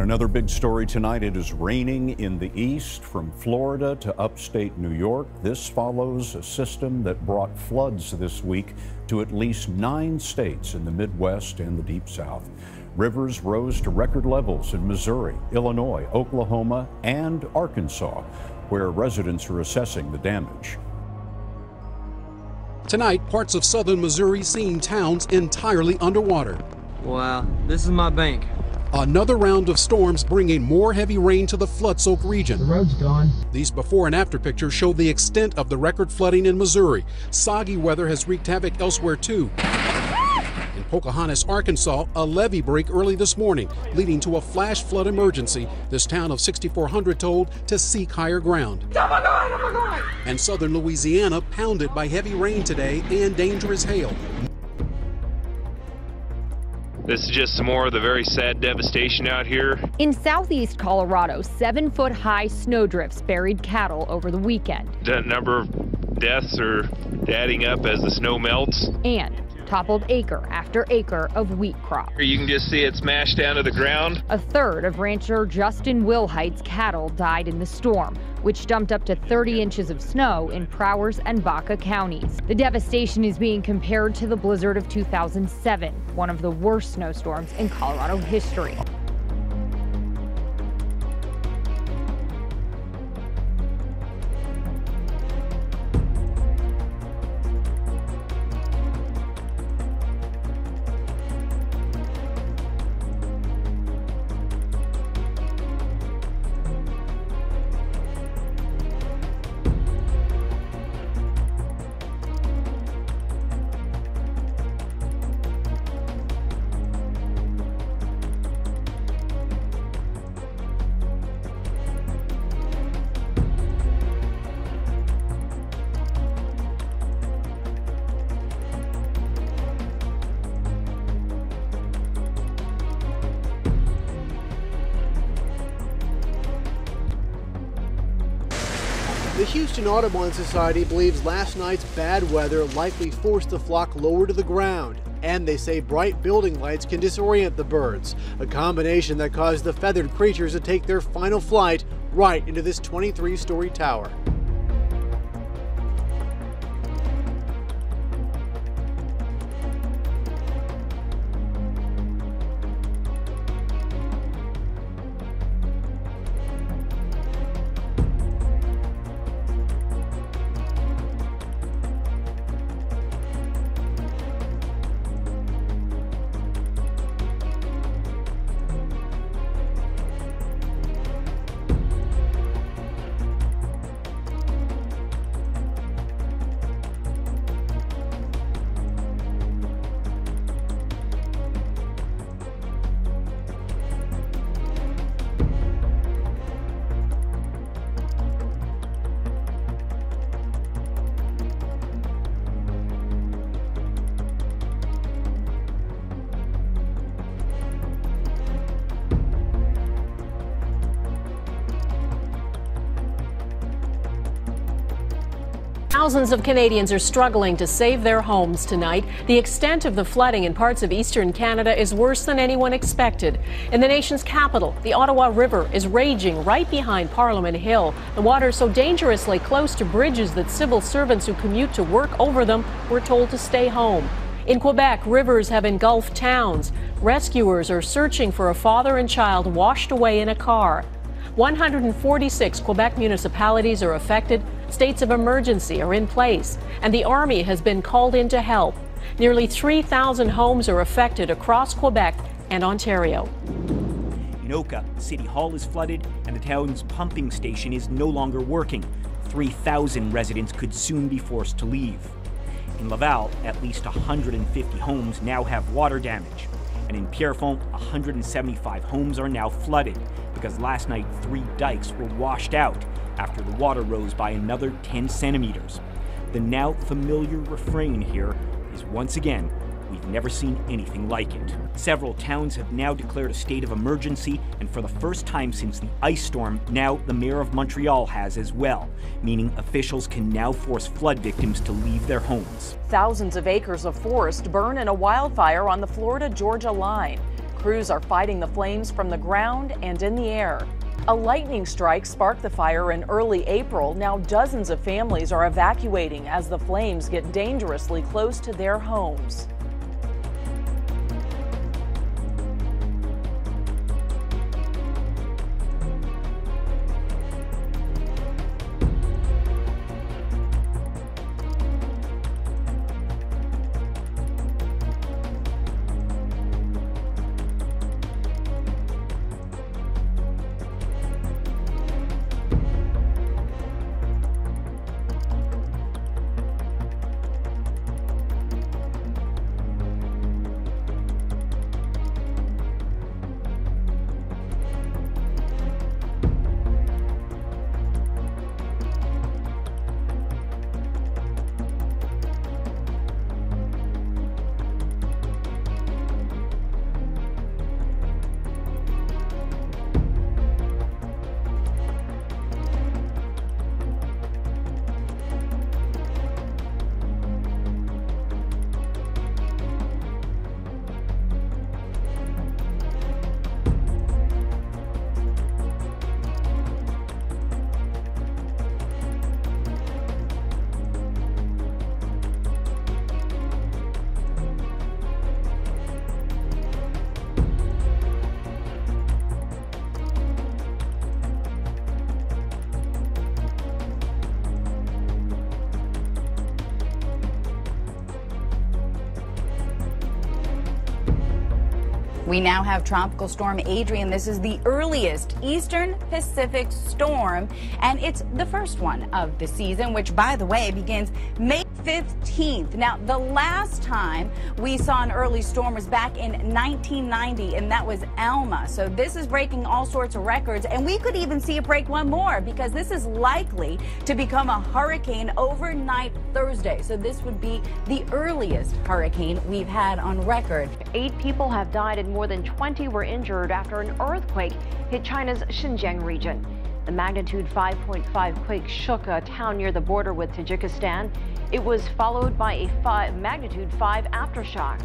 another big story tonight, it is raining in the east from Florida to upstate New York. This follows a system that brought floods this week to at least 9 states in the Midwest and the Deep South. Rivers rose to record levels in Missouri, Illinois, Oklahoma, and Arkansas, where residents are assessing the damage. Tonight, parts of southern Missouri seeing towns entirely underwater. Wow, this is my bank. Another round of storms bringing more heavy rain to the flood-soaked region. The road's gone. These before and after pictures show the extent of the record flooding in Missouri. Soggy weather has wreaked havoc elsewhere too. In Pocahontas, Arkansas, a levee break early this morning, leading to a flash flood emergency. This town of 6,400 told to seek higher ground. Oh my God, oh my God! And southern Louisiana pounded by heavy rain today and dangerous hail. This is just some more of the very sad devastation out here. In southeast Colorado, 7-foot-high snowdrifts buried cattle over the weekend. The number of deaths are adding up as the snow melts. And toppled acre after acre of wheat crop. You can just see it smashed down to the ground. A third of rancher Justin Wilhite's cattle died in the storm, which dumped up to 30 inches of snow in Prowers and Baca counties. The devastation is being compared to the blizzard of 2007, one of the worst snowstorms in Colorado history. The Houston Audubon Society believes last night's bad weather likely forced the flock lower to the ground. And they say bright building lights can disorient the birds, a combination that caused the feathered creatures to take their final flight right into this 23-story tower. Thousands of Canadians are struggling to save their homes tonight. The extent of the flooding in parts of eastern Canada is worse than anyone expected. In the nation's capital, the Ottawa River is raging right behind Parliament Hill. The water is so dangerously close to bridges that civil servants who commute to work over them were told to stay home. In Quebec, rivers have engulfed towns. Rescuers are searching for a father and child washed away in a car. 146 Quebec municipalities are affected. States of emergency are in place, and the Army has been called in to help. Nearly 3,000 homes are affected across Quebec and Ontario. In Oka, City Hall is flooded, and the town's pumping station is no longer working. 3,000 residents could soon be forced to leave. In Laval, at least 150 homes now have water damage. And in Pierrefonds, 175 homes are now flooded because last night 3 dikes were washed out after the water rose by another 10 centimeters. The now familiar refrain here is once again, we've never seen anything like it. Several towns have now declared a state of emergency, and for the first time since the ice storm, now the mayor of Montreal has as well, meaning officials can now force flood victims to leave their homes. Thousands of acres of forest burn in a wildfire on the Florida-Georgia line. crews are fighting the flames from the ground and in the air. A lightning strike sparked the fire in early April. Now dozens of families are evacuating as the flames get dangerously close to their homes. We now have Tropical Storm Adrian. This is the earliest Eastern Pacific storm, and it's the first one of the season, which, by the way, begins May 15th. Now, the last time we saw an early storm was back in 1990, and that was Alma. So this is breaking all sorts of records, and we could even see it break one more because this is likely to become a hurricane overnight Thursday. So this would be the earliest hurricane we've had on record. 8 people have died and more than 20 were injured after an earthquake hit China's Xinjiang region. The magnitude 5.5 quake shook a town near the border with Tajikistan. It was followed by a magnitude 5 aftershock.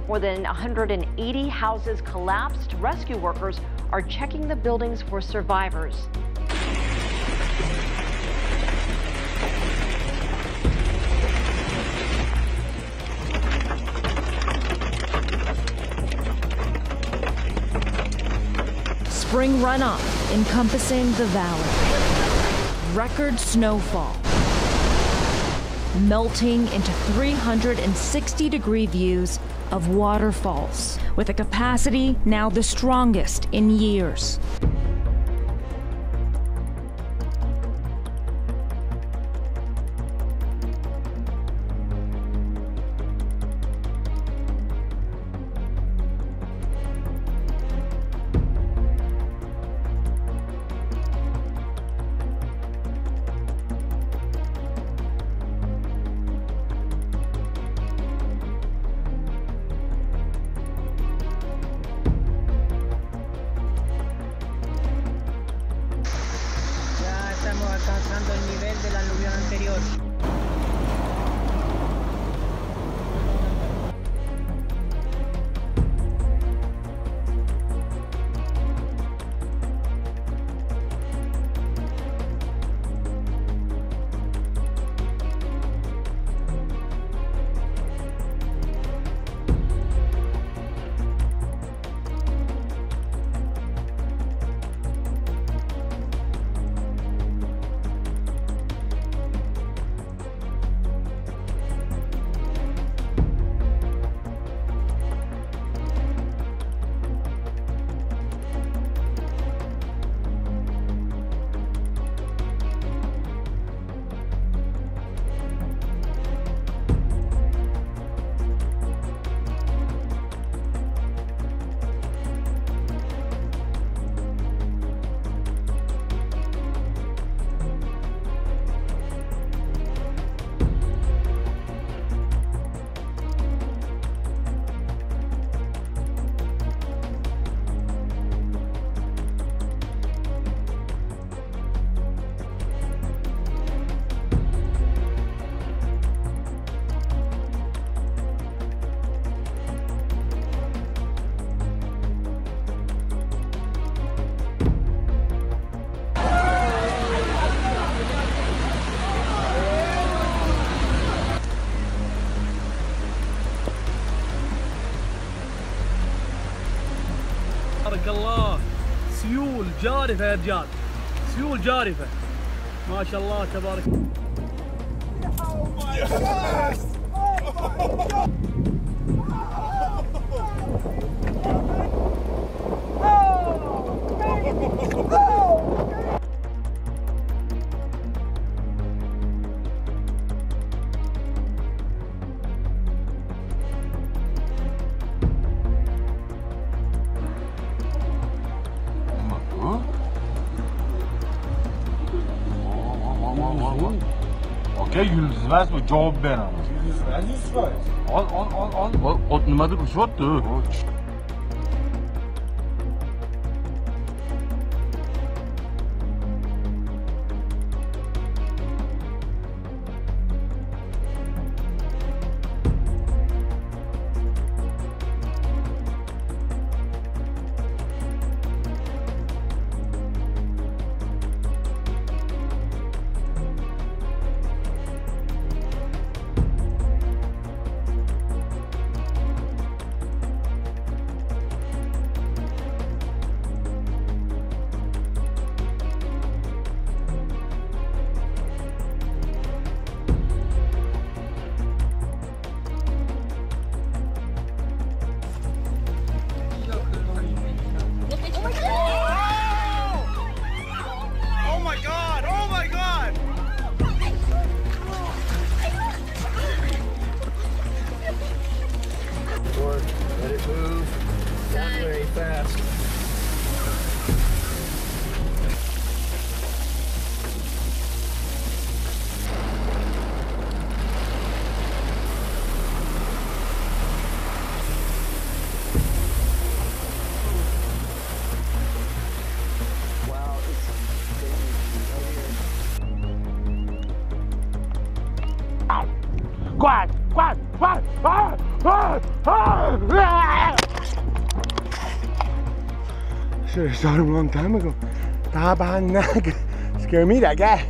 More than 180 houses collapsed. Rescue workers are checking the buildings for survivors. Spring runoff encompassing the valley. Record snowfall. Melting into 360-degree views of waterfalls, with a capacity now the strongest in years. alcanzando el nivel del aluvión anterior. جارفة يا رجال، سيول جارفة ما شاء الله تبارك. Okay, yüzmez mi? Cevap ben ama. Yüzmez. Al. Nimadir uçuyordu? Let it move. Not very fast. Quad! Should have started a long time ago. Scare me, that guy.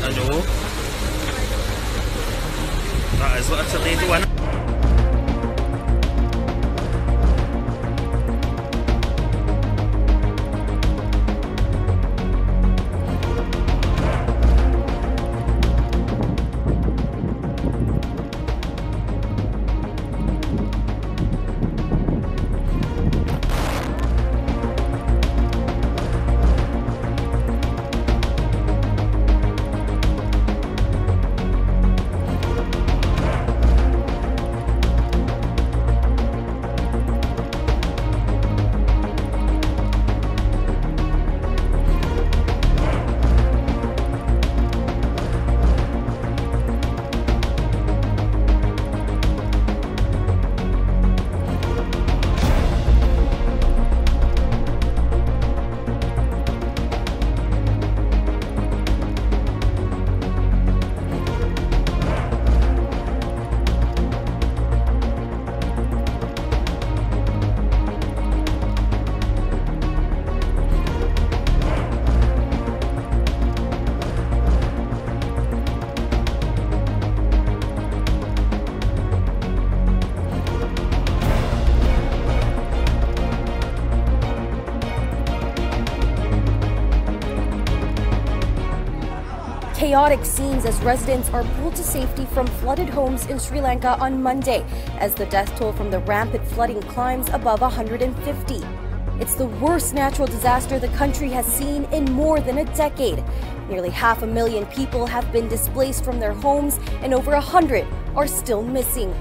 Hallo? Also Zerstörungen. chaotic scenes as residents are pulled to safety from flooded homes in Sri Lanka on Monday, as the death toll from the rampant flooding climbs above 150. It's the worst natural disaster the country has seen in more than a decade. Nearly 500,000 people have been displaced from their homes, and over 100 are still missing.